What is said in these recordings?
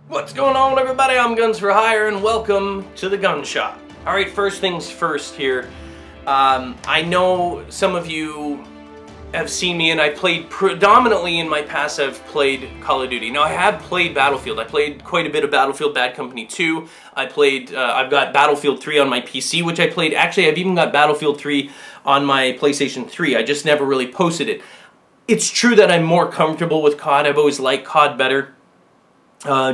What's going on, everybody? I'm Guns for Hire and welcome to the gun shop. Alright, first things first here. I know some of you have seen me, and I played predominantly in my past. I've played Call of Duty. Now, I have played Battlefield. I played quite a bit of Battlefield Bad Company 2. I've got Battlefield 3 on my PC, which I played. Actually, I've even got Battlefield 3 on my PlayStation 3. I just never really posted it. It's true that I'm more comfortable with COD. I've always liked COD better.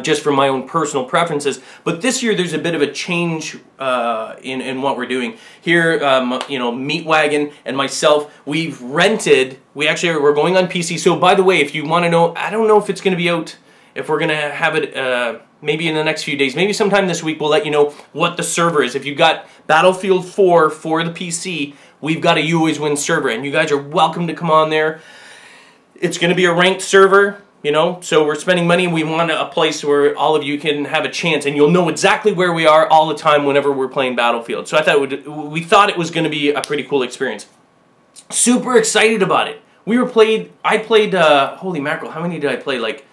Just for my own personal preferences, but this year there's a bit of a change in what we're doing here. You know, Meatwagon and myself, we're going on PC. So by the way, if you want to know, I don't know if it's going to be out, if we're going to have it maybe in the next few days, maybe sometime this week. We'll let you know what the server is. If you've got Battlefield 4 for the PC, we've got a YouAlwaysWin server, and you guys are welcome to come on there. It's going to be a ranked server. You know, so we're spending money, and we want a place where all of you can have a chance, and you'll know exactly where we are all the time whenever we're playing Battlefield. So we thought it was going to be a pretty cool experience. Super excited about it. I played, holy mackerel, how many did I play? Like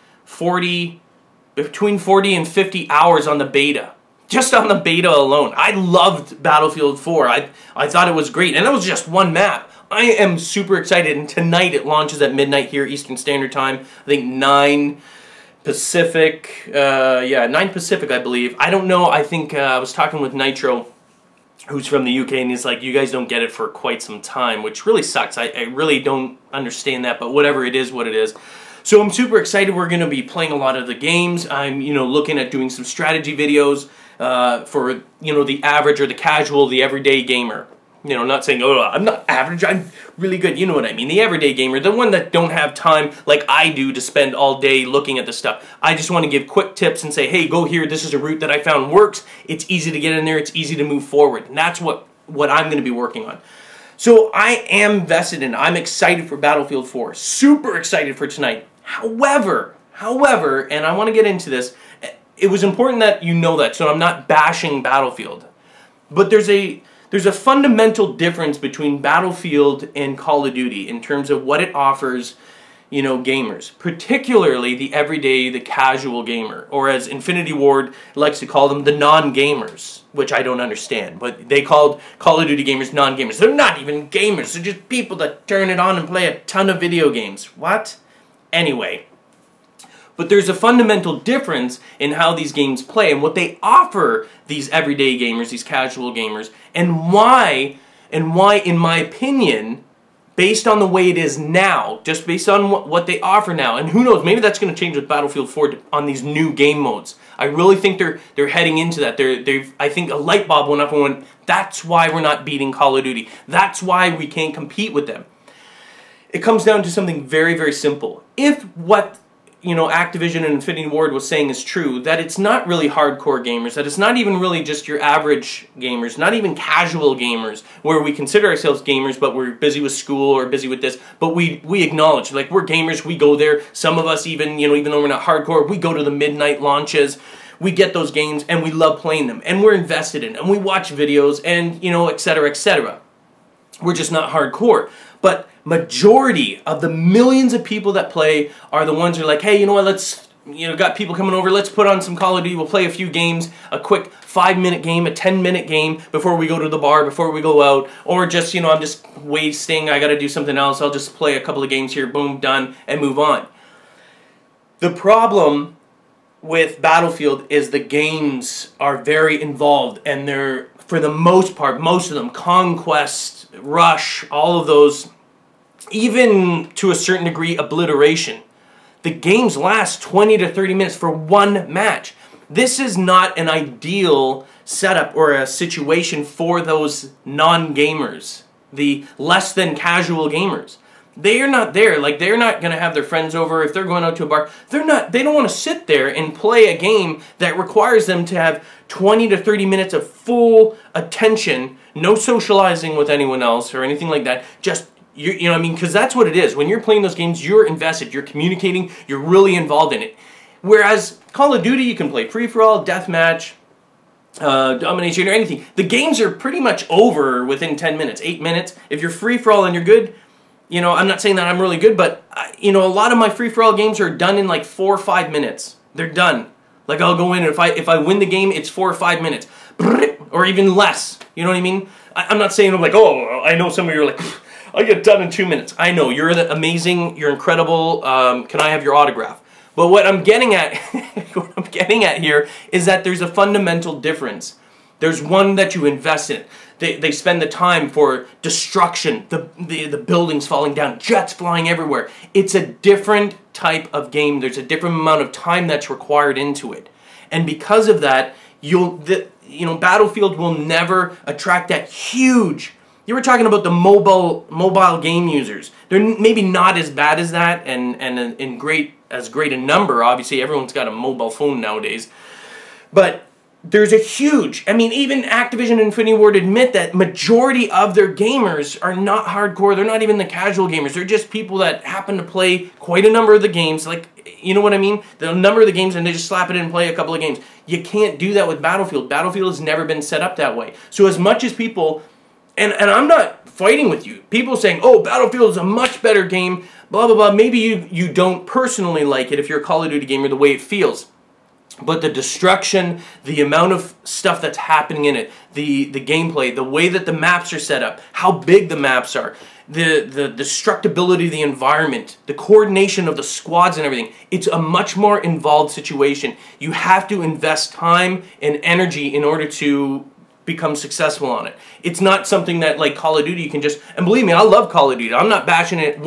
between 40 and 50 hours on the beta. Just on the beta alone. I loved Battlefield 4. I thought it was great, and it was just one map. I am super excited, and tonight it launches at midnight here, Eastern Standard Time. I think 9 Pacific. 9 Pacific, I believe. I don't know. I think I was talking with Nitro, who's from the UK, and he's like, you guys don't get it for quite some time, which really sucks. I really don't understand that, but whatever, it is what it is. So I'm super excited. We're going to be playing a lot of the games. I'm, looking at doing some strategy videos for, the average or the casual, the everyday gamer. Not saying, oh, I'm not average, I'm really good. You know what I mean. The everyday gamer, the one that don't have time like I do to spend all day looking at this stuff. I just want to give quick tips and say, hey, go here. This is a route that I found works. It's easy to get in there. It's easy to move forward. And that's what I'm going to be working on. So I am vested in it. I'm excited for Battlefield 4. Super excited for tonight. However, and I want to get into this, it was important that you know that, so I'm not bashing Battlefield. But there's a fundamental difference between Battlefield and Call of Duty in terms of what it offers, gamers. Particularly the everyday, the casual gamer. Or as Infinity Ward likes to call them, the non-gamers. Which I don't understand. But they called Call of Duty gamers non-gamers. They're not even gamers. They're just people that turn it on and play a ton of video games. What? Anyway. But there's a fundamental difference in how these games play and what they offer these everyday gamers, these casual gamers, and why, in my opinion, based on the way it is now, just based on what they offer now, and who knows, maybe that's going to change with Battlefield 4 on these new game modes. I really think they're heading into that. I think a light bulb went up and went, that's why we're not beating Call of Duty. That's why we can't compete with them. It comes down to something very, very simple. If what Activision and Infinity Ward was saying is true, that it's not really hardcore gamers, that it's not even really just your average gamers, not even casual gamers, where we consider ourselves gamers, but we're busy with school or busy with this, but we acknowledge, like, we're gamers, we go there, some of us even, even though we're not hardcore, we go to the midnight launches, we get those games, and we love playing them, and we're invested in, and we watch videos, and, etc., etc. We're just not hardcore. But majority of the millions of people that play are the ones who are like, hey, you know what, let's, got people coming over, let's put on some Call of Duty, we'll play a few games, a quick 5-minute game, a 10-minute game before we go to the bar, before we go out, or just, I'm just wasting, I gotta do something else, I'll just play a couple of games here, boom, done, and move on. The problem with Battlefield is the games are very involved, and they're, for the most part, most of them, Conquest, Rush, all of those, even to a certain degree, Obliteration. The games last 20 to 30 minutes for one match. This is not an ideal setup or a situation for those non-gamers, the less than casual gamers. They are not there. Like, they're not going to have their friends over. If they're going out to a bar, they don't want to sit there and play a game that requires them to have 20 to 30 minutes of full attention, no socializing with anyone else or anything like that. Just, because that's what it is. When you're playing those games, you're invested, you're communicating, you're really involved in it. Whereas Call of Duty, you can play free-for-all, deathmatch, domination, or anything. The games are pretty much over within 10 minutes, 8 minutes. If you're free-for-all and you're good, I'm not saying that I'm really good, but, a lot of my free-for-all games are done in like 4 or 5 minutes. They're done. Like I'll go in and if I win the game, it's 4 or 5 minutes. Or even less. You know what I mean? I'm not saying I'm like, oh, I know some of you are like, I get done in 2 minutes. I know, you're amazing, you're incredible, can I have your autograph? But what I'm getting at, what I'm getting at here is that there's a fundamental difference. There's one that you invest in. They spend the time for destruction, the buildings falling down, jets flying everywhere. It's a different type of game. There's a different amount of time that's required into it. And because of that, Battlefield will never attract that huge. You were talking about the mobile game users. They're maybe not as bad as that, and in great a number. Obviously, everyone's got a mobile phone nowadays, but there's a huge. I mean, even Activision and Infinity Ward admit that majority of their gamers are not hardcore. They're not even the casual gamers. They're just people that happen to play quite a number of the games. Like, you know what I mean? The number of the games, and they just slap it in and play a couple of games. You can't do that with Battlefield. Battlefield has never been set up that way. So as much as people, and I'm not fighting with you, people saying, oh, Battlefield is a much better game, blah, blah, blah. Maybe you don't personally like it if you're a Call of Duty gamer, the way it feels. But the destruction, the amount of stuff that's happening in it, the gameplay, the way that the maps are set up, how big the maps are, the destructibility of the environment, the coordination of the squads and everything, it's a much more involved situation. You have to invest time and energy in order to become successful on it. It's not something that, like Call of Duty, you can just, and believe me, I love Call of Duty. I'm not bashing it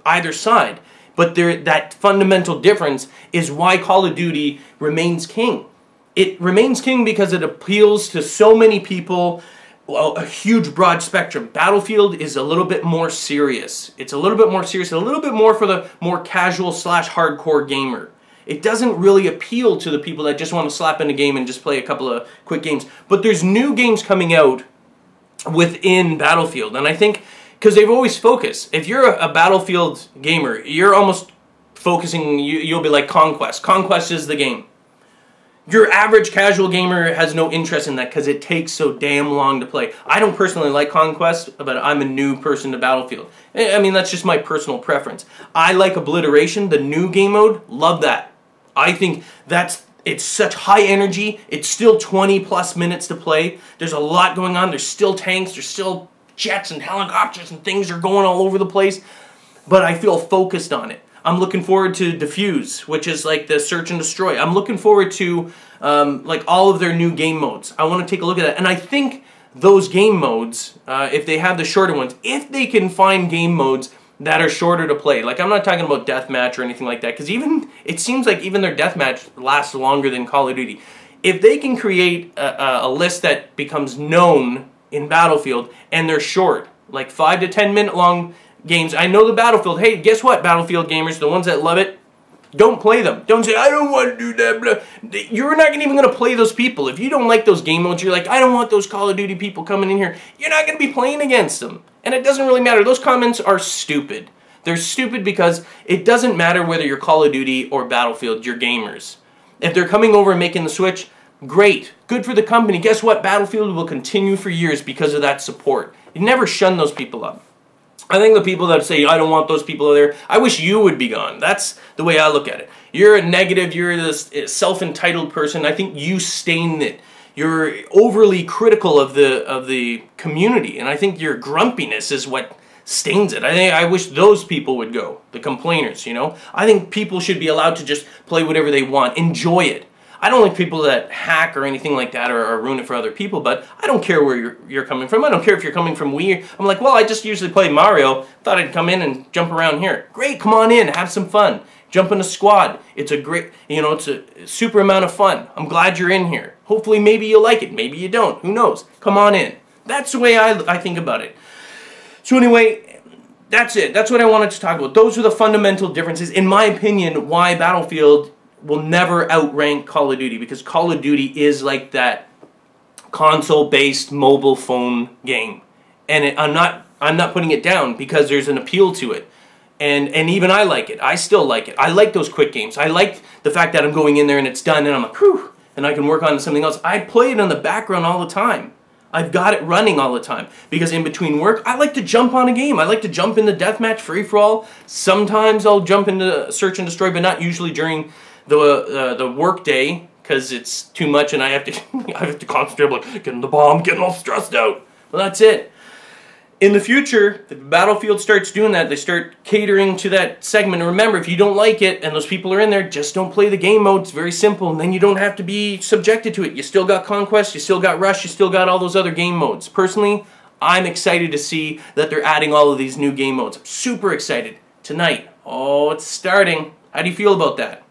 either side. But that fundamental difference is why Call of Duty remains king. It remains king because it appeals to so many people, a huge broad spectrum. Battlefield is a little bit more serious. It's a little bit more serious, a little bit more for the more casual / hardcore gamer. It doesn't really appeal to the people that just want to slap in a game and just play a couple of quick games. But there's new games coming out within Battlefield, and I think, because they've always focused. If you're a Battlefield gamer, you're almost focusing, you'll be like Conquest. Conquest is the game. Your average casual gamer has no interest in that because it takes so damn long to play. I don't personally like Conquest, but I'm a new person to Battlefield. I mean, that's just my personal preference. I like Obliteration, the new game mode. Love that. I think it's such high energy. It's still 20+ minutes to play. There's a lot going on. There's still tanks. There's still jets and helicopters and things are going all over the place, but I feel focused on it. I'm looking forward to Diffuse, which is like the search and destroy. I'm looking forward to like all of their new game modes. I want to take a look at that, and I think those game modes, if they have the shorter ones, if they can find game modes that are shorter to play, like I'm not talking about deathmatch or anything like that, because it seems like even their deathmatch lasts longer than Call of Duty. If they can create a list that becomes known in Battlefield, and they're short, like 5 to 10 minute long games. I know the Battlefield, hey, guess what, Battlefield gamers, the ones that love it, don't play them. Don't say, I don't want to do that, blah. You're not even going to play those people. If you don't like those game modes, you're like, I don't want those Call of Duty people coming in here. You're not going to be playing against them. And it doesn't really matter. Those comments are stupid. They're stupid because it doesn't matter whether you're Call of Duty or Battlefield, you're gamers. If they're coming over and making the switch, great. Good for the company. Guess what? Battlefield will continue for years because of that support. You never shun those people up. I think the people that say, I don't want those people there, I wish you would be gone. That's the way I look at it. You're a negative, you're this self-entitled person. I think you stain it. You're overly critical of the community, and I think your grumpiness is what stains it. I wish those people would go, the complainers, you know? I think people should be allowed to just play whatever they want, enjoy it. I don't like people that hack or anything like that or ruin it for other people, but I don't care where you're coming from. I don't care if you're coming from Wii. I'm like, well, I just usually play Mario. Thought I'd come in and jump around here. Great, come on in, have some fun. Jump in a squad. It's a great, it's a super amount of fun. I'm glad you're in here. Hopefully maybe you like it, maybe you don't. Who knows? Come on in. That's the way I think about it. So anyway, that's it. That's what I wanted to talk about. Those are the fundamental differences, in my opinion, why Battlefield will never outrank Call of Duty, because Call of Duty is like that console-based mobile phone game, and I'm not putting it down because there's an appeal to it, and even I like it. I still like it. I like those quick games. I like the fact that I'm going in there and it's done, and I'm like, whew, and I can work on something else. I play it in the background all the time. I've got it running all the time because in between work, I like to jump on a game. I like to jump in the deathmatch free-for-all. Sometimes I'll jump into search and destroy, but not usually during the work day, because it's too much and I have to I have to concentrate, like getting the bomb, getting all stressed out. Well, that's it. In the future, if Battlefield starts doing that, they start catering to that segment. And remember, if you don't like it and those people are in there, just don't play the game mode. It's very simple, and then you don't have to be subjected to it. You still got Conquest, you still got Rush, you still got all those other game modes. Personally, I'm excited to see that they're adding all of these new game modes. I'm super excited. Tonight, oh, it's starting. How do you feel about that?